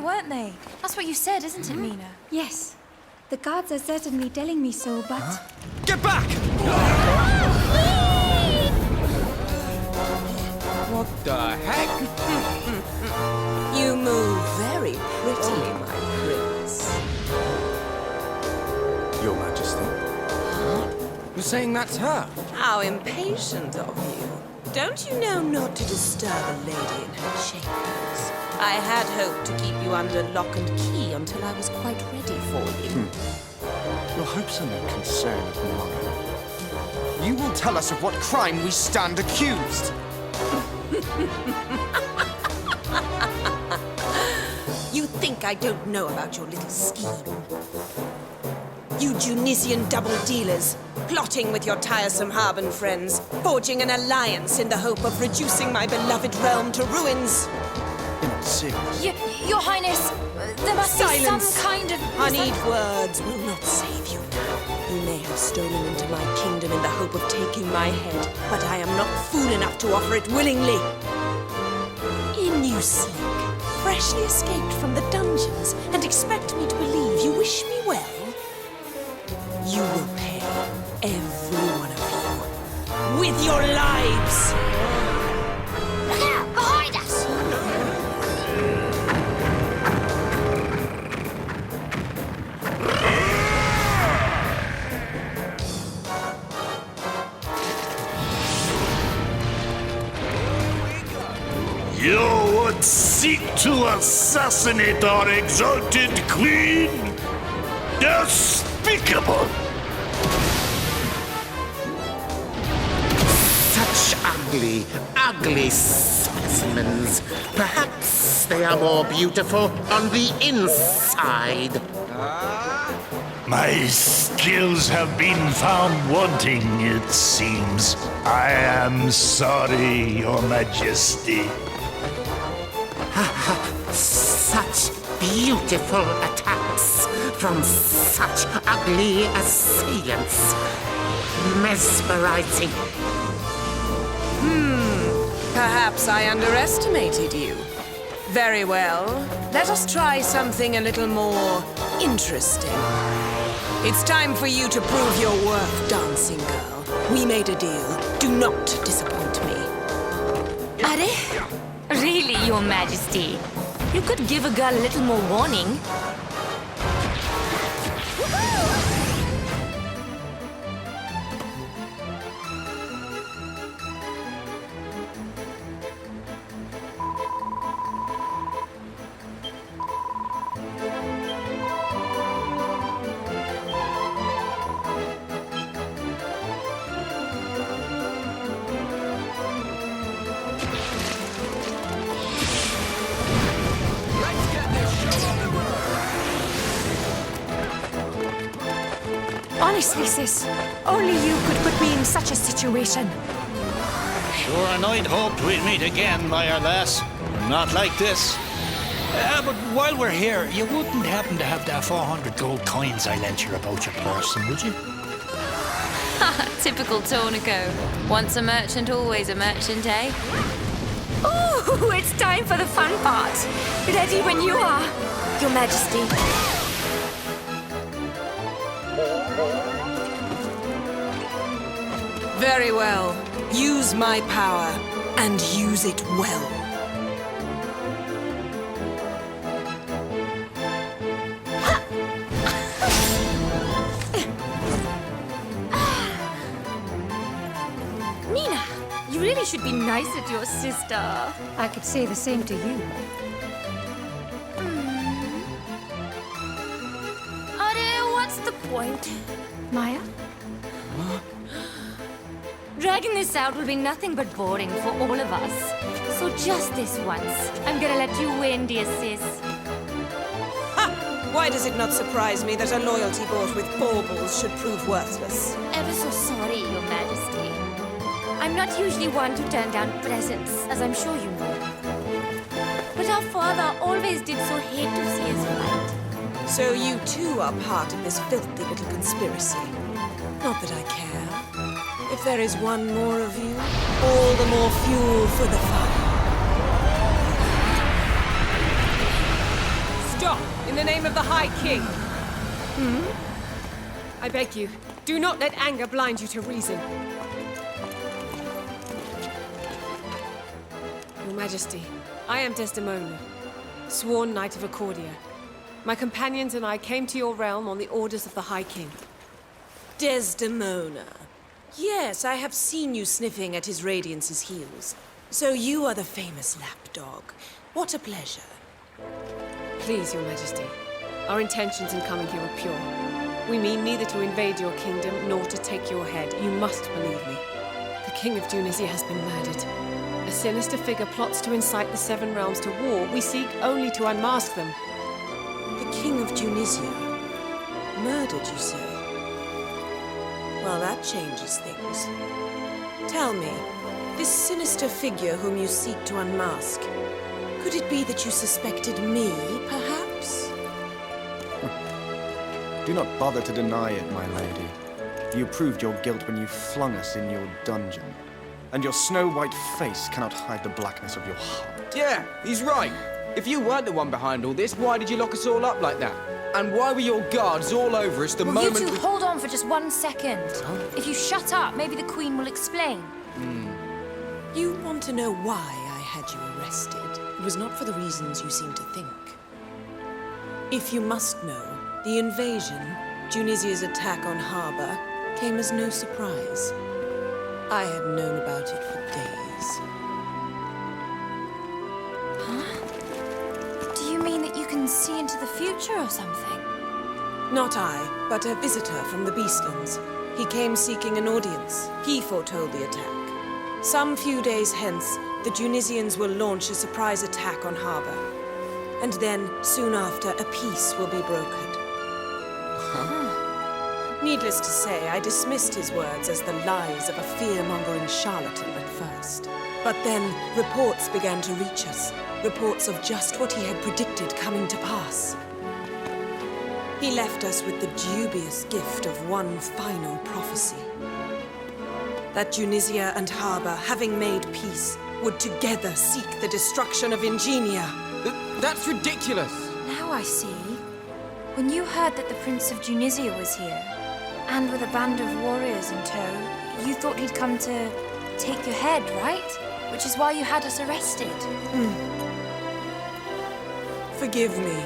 here, weren't they? That's what you said, isn't it, Mina? Yes. The guards are certainly telling me so, but... Huh? Get back! What the heck? You move very prettily, my prince. Your Majesty. You're saying that's her? How impatient of you. Don't you know not to disturb a lady in her chambers? I had hoped to keep you under lock and key until I was quite ready for you. Your hopes are no concern of mine. You will tell us of what crime we stand accused. You think I don't know about your little scheme? You Junisian double dealers, plotting with your tiresome Harben friends, forging an alliance in the hope of reducing my beloved realm to ruins. You're not serious. Your Highness, there must be some kind of... Honeyed words will not save you now. You may have stolen into my kingdom in the hope of taking my head, but I am not fool enough to offer it willingly. In you sneak, freshly escaped from the dungeons, and expect me to believe you wish me well? You will pay, every one of you, with your lives! Look out! Behind us! You would seek to assassinate our exalted queen? Despicable! Such ugly, ugly specimens. Perhaps they are more beautiful on the inside. My skills have been found wanting, it seems. I am sorry, Your Majesty. Such beautiful attacks from such ugly assailants. Mesmerizing. Perhaps I underestimated you. Very well. Let us try something a little more interesting. It's time for you to prove your worth, dancing girl. We made a deal. Do not disappoint me. Are? Really, Your Majesty? You could give a girl a little more warning. Honestly, sis, only you could put me in such a situation. Sure, and I'd hoped we'd meet again, my lass. Not like this. But while we're here, you wouldn't happen to have that 400 gold coins I lent you about your person, would you? Typical Tornico. Once a merchant, always a merchant, eh? Ooh, it's time for the fun part. Ready when you are, Your Majesty. Very well. Use my power, and use it well. Mina, you really should be nicer to your sister. I could say the same to you. Are, what's the point? Maya? Dragging this out will be nothing but boring for all of us. So just this once, I'm gonna let you win, dear sis. Ha! Why does it not surprise me that a loyalty bought with baubles should prove worthless? Ever so sorry, Your Majesty. I'm not usually one to turn down presents, as I'm sure you know. But our father always did so hate to see us fight. So you too are part of this filthy little conspiracy. Not that I care. If there is one more of you, all the more fuel for the fire. the name of the High King. I beg you, do not let anger blind you to reason. Your Majesty, I am Desdemona, sworn Knight of Accordia. My companions and I came to your realm on the orders of the High King. Desdemona. Yes, I have seen you sniffing at His Radiance's heels. So you are the famous lapdog. What a pleasure. Please, Your Majesty, our intentions in coming here are pure. We mean neither to invade your kingdom nor to take your head. You must believe me. The King of Tunisia has been murdered. A sinister figure plots to incite the Seven Realms to war. We seek only to unmask them. The King of Tunisia? Murdered, you say? Well, that changes things. Tell me, this sinister figure whom you seek to unmask, could it be that you suspected me, perhaps? Do not bother to deny it, my lady. You proved your guilt when you flung us in your dungeon. And your snow-white face cannot hide the blackness of your heart. Yeah, he's right. If you weren't the one behind all this, why did you lock us all up like that? And why were your guards all over us the Will moment you two we... hold on for just 1 second? If you shut up, maybe the Queen will explain. You want to know why I had you arrested. It was not for the reasons you seem to think. If you must know, the invasion, Tunisia's attack on Harbor, came as no surprise. I had known about it for days. Do you mean that you can see into the future or something? Not I, but a visitor from the Beastlands. He came seeking an audience. He foretold the attack. Some few days hence, the Tunisians will launch a surprise attack on Harbor. And then, soon after, a peace will be brokered. Needless to say, I dismissed his words as the lies of a fear-mongering charlatan at first. But then, reports began to reach us. Reports of just what he had predicted coming to pass. He left us with the dubious gift of one final prophecy. That Tunisia and Harbor, having made peace, would together seek the destruction of Ingénia. That's ridiculous! Now I see. When you heard that the Prince of Tunisia was here, and with a band of warriors in tow, you thought he'd come to take your head, right? Which is why you had us arrested. Forgive me.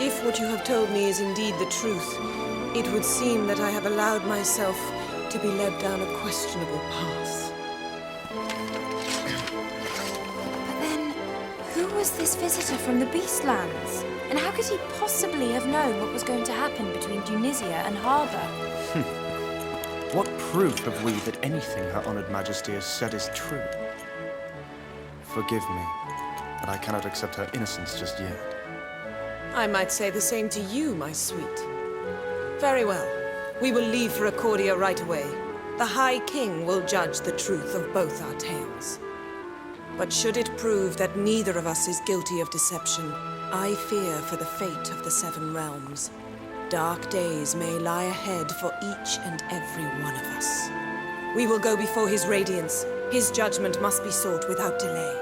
If what you have told me is indeed the truth, it would seem that I have allowed myself to be led down a questionable path. But then, who was this visitor from the Beastlands? And how could he possibly have known what was going to happen between Tunisia and Harbor? What proof have we that anything Her Honored Majesty has said is true? Forgive me, but I cannot accept her innocence just yet. I might say the same to you, my sweet. Very well. We will leave for Accordia right away. The High King will judge the truth of both our tales. But should it prove that neither of us is guilty of deception, I fear for the fate of the Seven Realms. Dark days may lie ahead for each and every one of us. We will go before His Radiance. His judgment must be sought without delay.